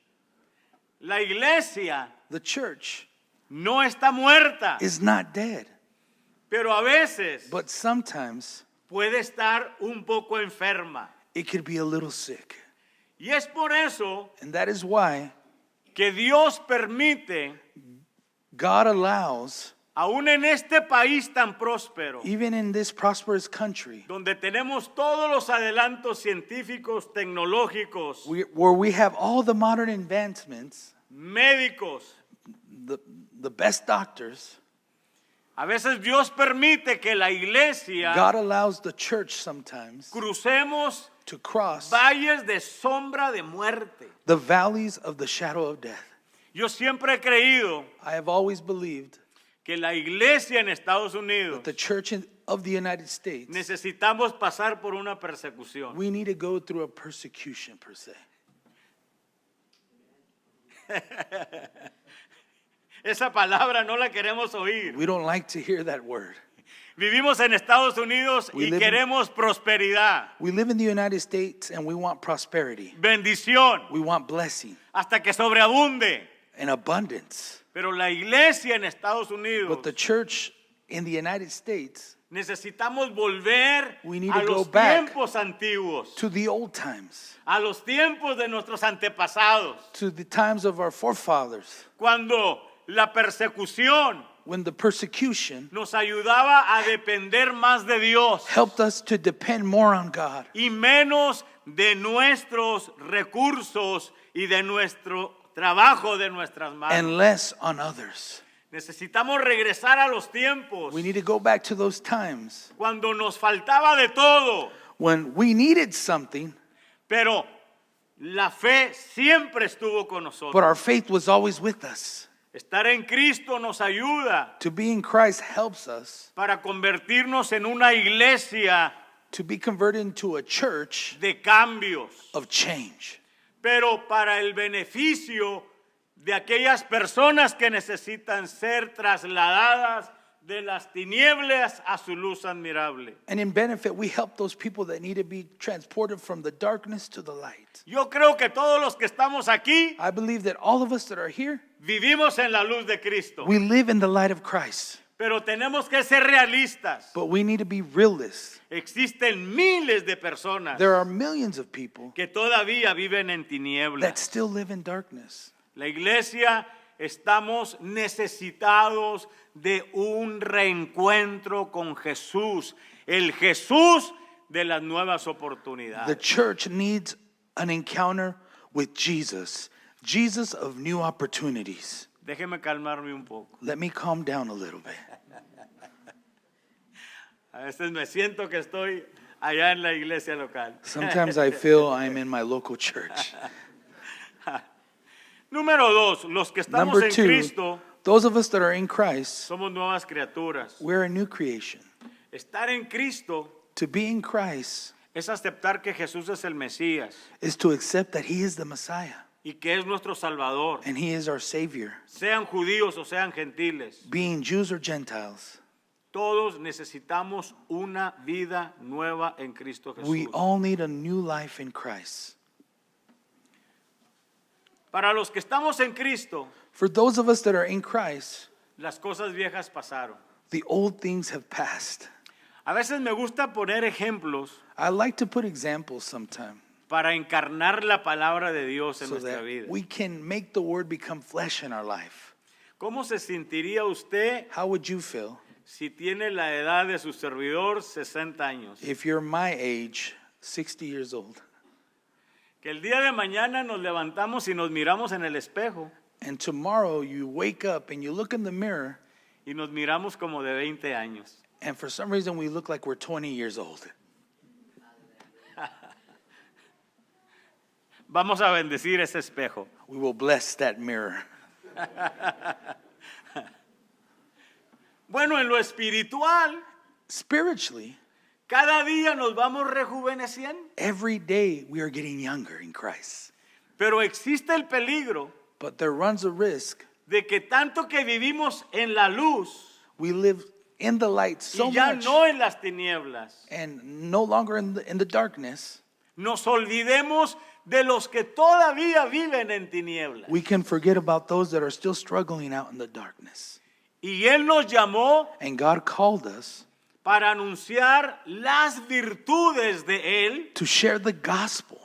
Speaker 1: La iglesia
Speaker 2: The church
Speaker 1: no está muerta,
Speaker 2: is not dead,
Speaker 1: pero a veces
Speaker 2: but sometimes
Speaker 1: puede estar un poco enferma.
Speaker 2: it could be a little sick.
Speaker 1: Y es por eso
Speaker 2: And that is why
Speaker 1: que Dios permite,
Speaker 2: God allows,
Speaker 1: aún en este país tan próspero,
Speaker 2: even in this prosperous country,
Speaker 1: donde tenemos todos los adelantos científicos, tecnológicos,
Speaker 2: where we have all the modern advancements,
Speaker 1: médicos,
Speaker 2: the best doctors,
Speaker 1: a veces Dios permite que la iglesia
Speaker 2: God allows the church sometimes
Speaker 1: crucemos
Speaker 2: to cross
Speaker 1: valles de sombra de muerte.
Speaker 2: the valleys of the shadow of death.
Speaker 1: Yo siempre he creído
Speaker 2: I have always believed
Speaker 1: que la iglesia en Estados Unidos
Speaker 2: that the church of the United States,
Speaker 1: necesitamos pasar por una persecución.
Speaker 2: we need to go through a persecution per se.
Speaker 1: Esa palabra no la queremos oír.
Speaker 2: We don't like to hear that word.
Speaker 1: Vivimos en Estados Unidos
Speaker 2: We
Speaker 1: y
Speaker 2: live in-
Speaker 1: queremos prosperidad,
Speaker 2: We live in the United States and we want prosperity.
Speaker 1: bendición,
Speaker 2: We want blessing
Speaker 1: hasta que sobreabunde.
Speaker 2: and abundance.
Speaker 1: Pero la iglesia en Estados Unidos
Speaker 2: But the church in the United States,
Speaker 1: necesitamos volver
Speaker 2: We need
Speaker 1: a
Speaker 2: to go
Speaker 1: los
Speaker 2: back
Speaker 1: tiempos antiguos,
Speaker 2: to the old times,
Speaker 1: a los tiempos de nuestros antepasados,
Speaker 2: to the times of our forefathers,
Speaker 1: cuando la persecución
Speaker 2: when the persecution
Speaker 1: nos ayudaba a depender más de Dios
Speaker 2: helped us to depend more on God
Speaker 1: y menos de nuestros recursos y de nuestro trabajo de nuestras manos.
Speaker 2: and less on others.
Speaker 1: Necesitamos regresar a los tiempos
Speaker 2: We need to go back to those times
Speaker 1: cuando nos faltaba de todo,
Speaker 2: when we needed something,
Speaker 1: pero la fe siempre estuvo con
Speaker 2: but
Speaker 1: nosotros.
Speaker 2: our faith was always with us.
Speaker 1: Estar en Cristo nos ayuda
Speaker 2: To be in Christ helps us
Speaker 1: para convertirnos en una iglesia
Speaker 2: to be converted into a church
Speaker 1: de cambios,
Speaker 2: of change,
Speaker 1: pero para el beneficio de aquellas personas que necesitan ser trasladadas de las tinieblas a su luz admirable.
Speaker 2: And in benefit, we help those people that need to be transported from the darkness to the light.
Speaker 1: Yo creo que todos los que estamos aquí
Speaker 2: I believe that all of us that are here,
Speaker 1: vivimos en la luz de Cristo,
Speaker 2: we live in the light of Christ.
Speaker 1: pero tenemos que ser realistas.
Speaker 2: But we need to be realists.
Speaker 1: Existen miles de personas
Speaker 2: There are millions of people
Speaker 1: que todavía viven en
Speaker 2: that
Speaker 1: tinieblas.
Speaker 2: still live in darkness.
Speaker 1: La iglesia estamos necesitados de un reencuentro con Jesús, el Jesús de las nuevas
Speaker 2: The
Speaker 1: oportunidades.
Speaker 2: church needs an encounter with Jesus, Jesus of new opportunities.
Speaker 1: Déjeme calmarme un poco.
Speaker 2: Let me calm down a little bit.
Speaker 1: A veces me siento que estoy allá en la iglesia local.
Speaker 2: Sometimes I feel I'm in my local church.
Speaker 1: Número 2, los que estamos
Speaker 2: Number
Speaker 1: en
Speaker 2: 2,
Speaker 1: Cristo
Speaker 2: those of us that are in Christ,
Speaker 1: somos nuevas criaturas.
Speaker 2: we're a new creation.
Speaker 1: Estar en Cristo
Speaker 2: To be in Christ
Speaker 1: es aceptar que Jesús es el Mesías
Speaker 2: is to accept that He is the Messiah
Speaker 1: y que es nuestro Salvador,
Speaker 2: and He is our Savior.
Speaker 1: sean judíos o sean gentiles.
Speaker 2: Being Jews or Gentiles,
Speaker 1: Todos necesitamos una vida nueva en Cristo Jesús.
Speaker 2: we all need a new life in Christ.
Speaker 1: Para los que estamos en Cristo,
Speaker 2: For those of us that are in Christ,
Speaker 1: las cosas viejas pasaron.
Speaker 2: the old things have passed.
Speaker 1: A veces me gusta poner ejemplos
Speaker 2: I like to put examples sometime
Speaker 1: para encarnar la palabra de Dios en
Speaker 2: so
Speaker 1: nuestra
Speaker 2: that
Speaker 1: vida.
Speaker 2: we can make the word become flesh in our life.
Speaker 1: ¿Cómo se sentiría usted
Speaker 2: How would you feel
Speaker 1: si tiene la edad de su servidor, 60 años?
Speaker 2: if you're my age, 60 years old,
Speaker 1: Que el día de mañana nos levantamos y nos miramos en el espejo
Speaker 2: and tomorrow you wake up and you look in the mirror
Speaker 1: y nos miramos como de 20 años.
Speaker 2: and for some reason we look like we're 20 years old?
Speaker 1: Vamos a bendecir ese espejo.
Speaker 2: We will bless that mirror.
Speaker 1: Bueno, en lo espiritual,
Speaker 2: Spiritually,
Speaker 1: cada día nos vamos rejuveneciendo,
Speaker 2: every day we are getting younger in Christ.
Speaker 1: pero existe el peligro
Speaker 2: But there runs a risk.
Speaker 1: de que tanto que vivimos en la luz
Speaker 2: We live in the light so
Speaker 1: y ya
Speaker 2: much
Speaker 1: no en las tinieblas,
Speaker 2: and no longer in the darkness,
Speaker 1: nos olvidemos de los que todavía viven en tinieblas.
Speaker 2: we can forget about those that are still struggling out in the darkness.
Speaker 1: Y Él nos llamó
Speaker 2: And God called us
Speaker 1: para anunciar las virtudes de Él
Speaker 2: to share the gospel.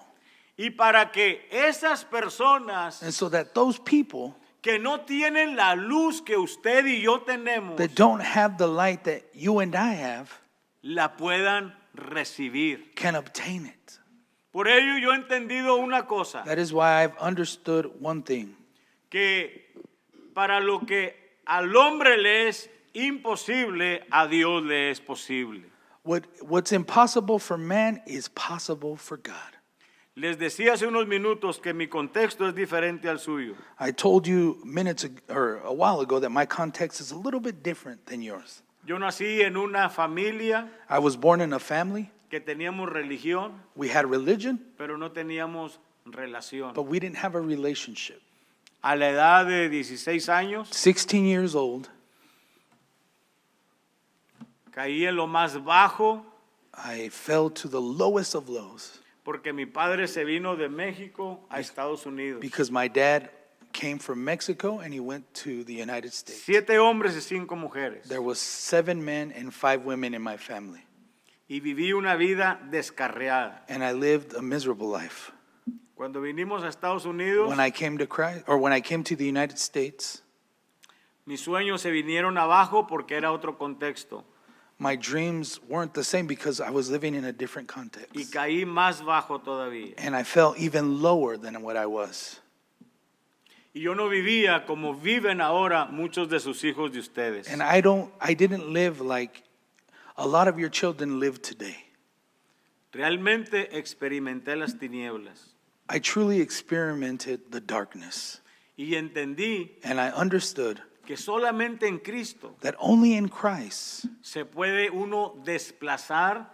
Speaker 1: y para que esas personas
Speaker 2: And so that those people
Speaker 1: que no tienen la luz que usted y yo tenemos,
Speaker 2: that don't have the light that you and I have
Speaker 1: la puedan recibir.
Speaker 2: can obtain it.
Speaker 1: Por ello yo he entendido una cosa,
Speaker 2: That is why I've understood one thing.
Speaker 1: que para lo que al hombre le es imposible, a Dios le es posible.
Speaker 2: What's impossible for man is possible for God.
Speaker 1: Les decía hace unos minutos que mi contexto es diferente al suyo.
Speaker 2: I told you a while ago that my context is a little bit different than yours.
Speaker 1: Yo nací en una familia
Speaker 2: I was born in a family.
Speaker 1: que teníamos religión,
Speaker 2: We had religion,
Speaker 1: pero no teníamos relación.
Speaker 2: but we didn't have a relationship.
Speaker 1: A la edad de 16 años,
Speaker 2: 16 years old,
Speaker 1: caí en lo más bajo
Speaker 2: I fell to the lowest of lows
Speaker 1: porque mi padre se vino de México a Estados Unidos.
Speaker 2: because my dad came from Mexico and he went to the United States.
Speaker 1: 7 hombres y 5 mujeres.
Speaker 2: There was 7 men and 5 women in my family,
Speaker 1: Y viví una vida descarriada.
Speaker 2: and I lived a miserable life.
Speaker 1: Cuando vinimos a Estados Unidos,
Speaker 2: When I came to Christ, or when I came to the United States,
Speaker 1: mis sueños se vinieron abajo porque era otro contexto.
Speaker 2: my dreams weren't the same because I was living in a different
Speaker 1: Y
Speaker 2: context.
Speaker 1: caí más bajo todavía.
Speaker 2: And I fell even lower than what I was.
Speaker 1: Y yo no vivía como viven ahora muchos de sus hijos de ustedes.
Speaker 2: And I didn't live like a lot of your children live today.
Speaker 1: Realmente experimenté las tinieblas.
Speaker 2: I truly experimented the darkness.
Speaker 1: Y entendí
Speaker 2: And I understood
Speaker 1: que solamente en Cristo
Speaker 2: that only in Christ
Speaker 1: se puede uno desplazar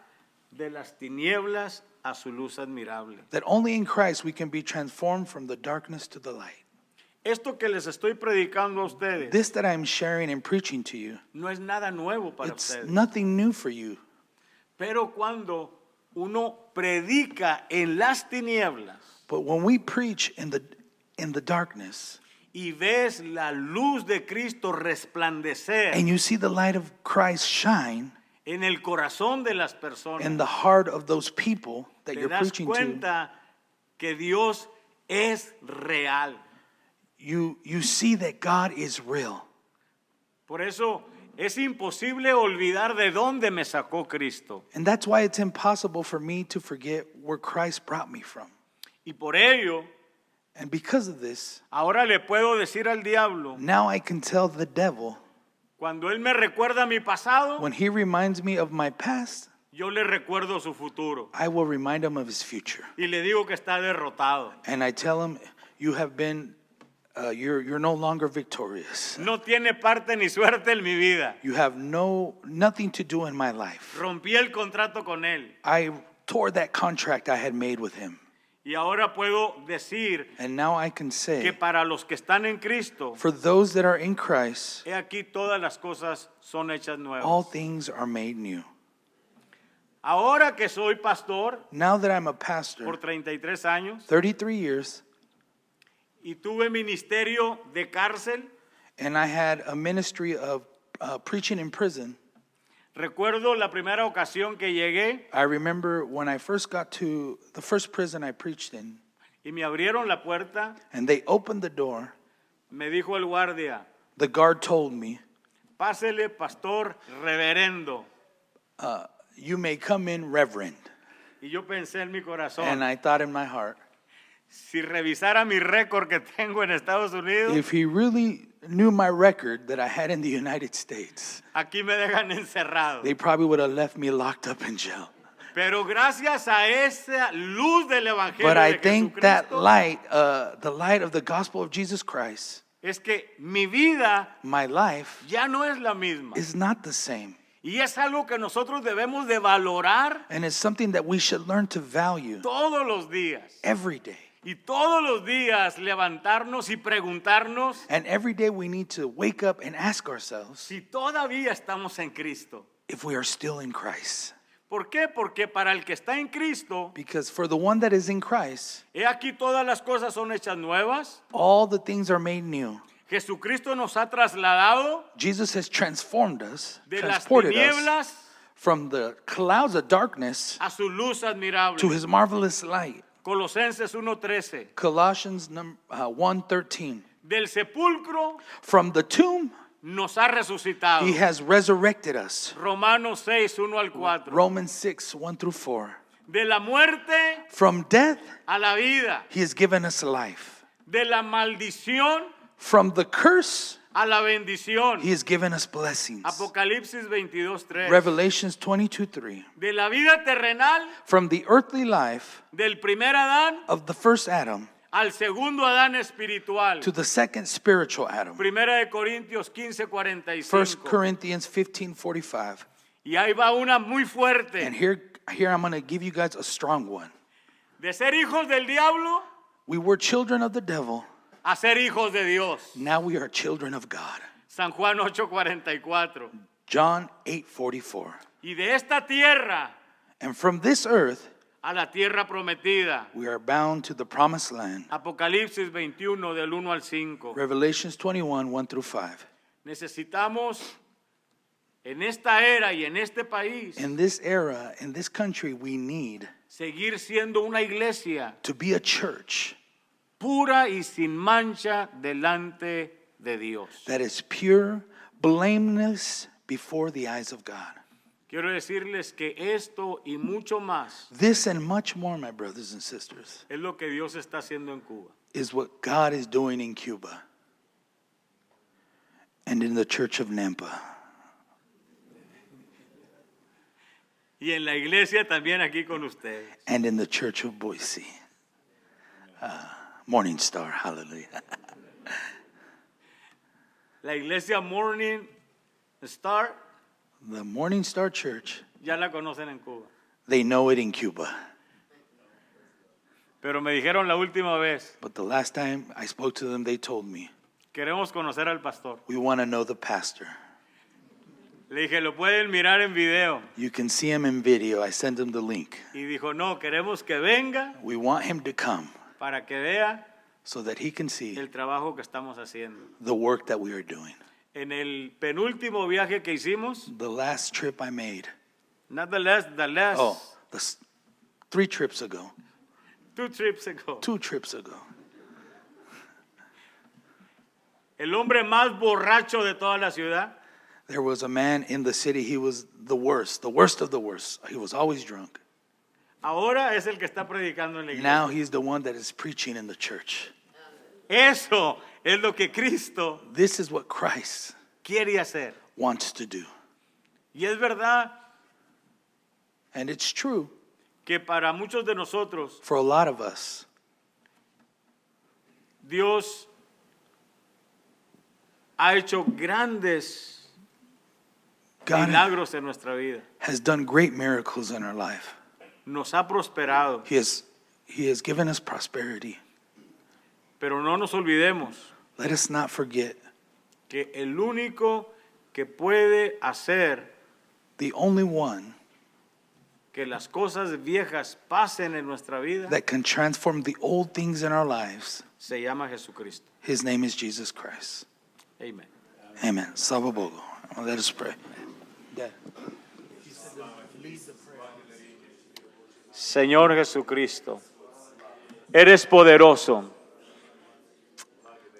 Speaker 1: de las tinieblas a su luz admirable.
Speaker 2: that only in Christ we can be transformed from the darkness to the light.
Speaker 1: Esto que les estoy predicando a ustedes
Speaker 2: This that I'm sharing and preaching to you,
Speaker 1: no es nada nuevo para
Speaker 2: it's
Speaker 1: ustedes.
Speaker 2: nothing new for you.
Speaker 1: Pero cuando uno predica en las tinieblas
Speaker 2: But when we preach in the darkness,
Speaker 1: y ves la luz de Cristo resplandecer
Speaker 2: and you see the light of Christ shine
Speaker 1: en el corazón de las personas,
Speaker 2: in the heart of those people that
Speaker 1: te
Speaker 2: you're
Speaker 1: das
Speaker 2: preaching to,
Speaker 1: cuenta que Dios es real.
Speaker 2: you see that God is real.
Speaker 1: Por eso es imposible olvidar de dónde me sacó Cristo.
Speaker 2: And that's why it's impossible for me to forget where Christ brought me from.
Speaker 1: Y por ello,
Speaker 2: And because of this,
Speaker 1: ahora le puedo decir al diablo,
Speaker 2: now I can tell the devil,
Speaker 1: cuando él me recuerda mi pasado,
Speaker 2: when he reminds me of my past,
Speaker 1: yo le recuerdo su futuro.
Speaker 2: I will remind him of his future.
Speaker 1: Y le digo que está derrotado.
Speaker 2: And I tell him, you have been, you're no longer victorious.
Speaker 1: No tiene parte ni suerte en mi vida.
Speaker 2: You have nothing to do in my life.
Speaker 1: Rompí el contrato con él.
Speaker 2: I tore that contract I had made with him.
Speaker 1: Y ahora puedo decir
Speaker 2: And now I can
Speaker 1: que
Speaker 2: say,
Speaker 1: para los que están en Cristo,
Speaker 2: for those that are in Christ,
Speaker 1: he aquí todas las cosas son hechas nuevas.
Speaker 2: all things are made new.
Speaker 1: Ahora que soy pastor
Speaker 2: Now that I'm a
Speaker 1: por
Speaker 2: pastor,
Speaker 1: 33 años
Speaker 2: 33 years,
Speaker 1: y tuve ministerio de cárcel,
Speaker 2: and I had a ministry of preaching in prison.
Speaker 1: recuerdo la primera ocasión que llegué
Speaker 2: I remember when I first got to the first prison I preached in,
Speaker 1: y me abrieron la puerta,
Speaker 2: and they opened the door.
Speaker 1: me dijo el guardia,
Speaker 2: The guard told me,
Speaker 1: pásele pastor reverendo.
Speaker 2: you may come in, Reverend.
Speaker 1: Y yo pensé en mi corazón,
Speaker 2: And I thought in my heart,
Speaker 1: si revisara mi récord que tengo en Estados Unidos,
Speaker 2: if he really knew my record that I had in the United States,
Speaker 1: aquí me dejan encerrado.
Speaker 2: they probably would have left me locked up in jail.
Speaker 1: Pero gracias a esa luz del Evangelio
Speaker 2: But I
Speaker 1: de
Speaker 2: think that
Speaker 1: Jesucristo,
Speaker 2: light, the light of the gospel of Jesus Christ,
Speaker 1: es que mi vida
Speaker 2: my life
Speaker 1: ya no es la misma.
Speaker 2: is not the same.
Speaker 1: Y es algo que nosotros debemos de valorar
Speaker 2: And it's something that we should learn to value
Speaker 1: todos los días.
Speaker 2: every day.
Speaker 1: Y todos los días levantarnos y preguntarnos
Speaker 2: And every day we need to wake up and ask ourselves
Speaker 1: si todavía estamos en Cristo.
Speaker 2: if we are still in Christ.
Speaker 1: ¿Por qué? Porque para el que está en Cristo,
Speaker 2: Because for the one that is in Christ,
Speaker 1: he aquí todas las cosas son hechas nuevas.
Speaker 2: all the things are made new.
Speaker 1: Jesucristo nos ha trasladado
Speaker 2: Jesus has transformed us,
Speaker 1: de las
Speaker 2: transported us
Speaker 1: tinieblas
Speaker 2: from the clouds of darkness
Speaker 1: a su luz admirable.
Speaker 2: to his marvelous light.
Speaker 1: Colosenses 1:13.
Speaker 2: Colossians 1:13.
Speaker 1: Del sepulcro
Speaker 2: From the tomb,
Speaker 1: nos ha resucitado.
Speaker 2: he has resurrected us.
Speaker 1: Romanos 6, 1 al 4.
Speaker 2: Romans 6, 1-4.
Speaker 1: De la muerte
Speaker 2: From death,
Speaker 1: a la vida.
Speaker 2: he has given us life.
Speaker 1: De la maldición
Speaker 2: From the curse,
Speaker 1: a la bendición.
Speaker 2: he has given us blessings.
Speaker 1: Apocalipsis 22:3.
Speaker 2: Revelations 22:3.
Speaker 1: De la vida terrenal
Speaker 2: From the earthly life
Speaker 1: del primer Adán
Speaker 2: of the first Adam
Speaker 1: al segundo Adán espiritual.
Speaker 2: to the second spiritual Adam.
Speaker 1: Primera de Corintios
Speaker 2: 1
Speaker 1: 15:45.
Speaker 2: Corinthians 15:45.
Speaker 1: Y ahí va una muy
Speaker 2: And
Speaker 1: fuerte.
Speaker 2: here I'm going to give you guys a strong one.
Speaker 1: De ser hijos del diablo
Speaker 2: We were children of the devil.
Speaker 1: a ser hijos de Dios.
Speaker 2: Now we are children of God.
Speaker 1: San Juan 8:44.
Speaker 2: John 8:44.
Speaker 1: Y de esta tierra
Speaker 2: And from this earth,
Speaker 1: a la tierra prometida.
Speaker 2: we are bound to the promised land.
Speaker 1: Apocalipsis 21 del 1 al 5.
Speaker 2: Revelations 21, 1-5.
Speaker 1: Necesitamos en esta era y en este país
Speaker 2: In this era, in this country, we need
Speaker 1: seguir siendo una iglesia
Speaker 2: to be a church
Speaker 1: pura y sin mancha delante de Dios.
Speaker 2: that is pure, blameless before the eyes of God.
Speaker 1: Quiero decirles que esto y mucho más
Speaker 2: This and much more, my brothers and sisters,
Speaker 1: es lo que Dios está haciendo en Cuba.
Speaker 2: is what God is doing in Cuba and in the church of Nampa.
Speaker 1: Y en la iglesia también aquí con ustedes.
Speaker 2: And in the church of Boise. Morning Star, hallelujah.
Speaker 1: La iglesia Morning Star
Speaker 2: The Morning Star Church,
Speaker 1: ya la conocen en Cuba.
Speaker 2: they know it in Cuba.
Speaker 1: Pero me dijeron la última vez,
Speaker 2: But the last time I spoke to them, they told me,
Speaker 1: queremos conocer al pastor.
Speaker 2: we want to know the pastor.
Speaker 1: Le dije, lo pueden mirar en video.
Speaker 2: You can see him in video. I sent him the link.
Speaker 1: Y dijo, no, queremos que venga
Speaker 2: We want him to come
Speaker 1: para que vea
Speaker 2: so that he can see
Speaker 1: el trabajo que estamos haciendo.
Speaker 2: the work that we are doing.
Speaker 1: En el penúltimo viaje que hicimos,
Speaker 2: The last trip I made,
Speaker 1: not the last,
Speaker 2: oh, 3 trips ago,
Speaker 1: 2 trips ago,
Speaker 2: 2 trips ago,
Speaker 1: el hombre más borracho de toda la ciudad,
Speaker 2: there was a man in the city. He was the worst of the worst. He was always drunk.
Speaker 1: ahora es el que está predicando en la iglesia.
Speaker 2: Now he's the one that is preaching in the church.
Speaker 1: Eso es lo que Cristo
Speaker 2: This is what Christ
Speaker 1: quiere hacer.
Speaker 2: wants to do.
Speaker 1: Y es verdad
Speaker 2: And it's true
Speaker 1: que para muchos de nosotros
Speaker 2: for a lot of us.
Speaker 1: Dios ha hecho grandes
Speaker 2: God
Speaker 1: milagros en nuestra vida.
Speaker 2: has done great miracles in our life.
Speaker 1: Nos ha prosperado,
Speaker 2: He has given us prosperity.
Speaker 1: pero no nos olvidemos
Speaker 2: Let us not forget
Speaker 1: que el único que puede hacer
Speaker 2: the only one
Speaker 1: que las cosas viejas pasen en nuestra vida
Speaker 2: that can transform the old things in our lives.
Speaker 1: se llama Jesucristo.
Speaker 2: His name is Jesus Christ.
Speaker 1: Amen.
Speaker 2: Amen. Sababogo. Let us pray.
Speaker 1: Señor Jesucristo, eres poderoso.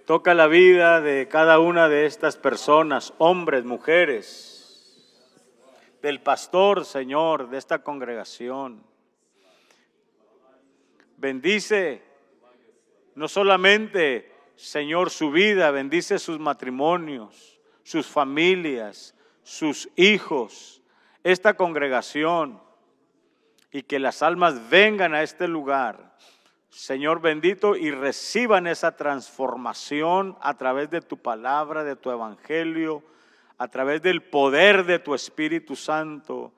Speaker 1: Toca la vida de cada una de estas personas, hombres, mujeres, del pastor, Señor, de esta congregación. Bendice no solamente, Señor, su vida, bendice sus matrimonios, sus familias, sus hijos, esta congregación, y que las almas vengan a este lugar, Señor bendito, y reciban esa transformación a través de tu palabra, de tu evangelio, a través del poder de tu Espíritu Santo,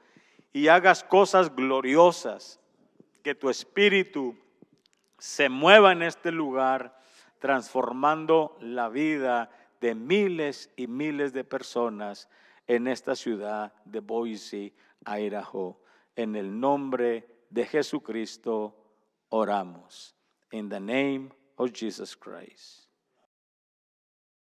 Speaker 1: y hagas cosas gloriosas, que tu Espíritu se mueva en este lugar, transformando la vida de miles y miles de personas en esta ciudad de Boise, Idaho. En el nombre de Jesucristo oramos. In the name of Jesus Christ.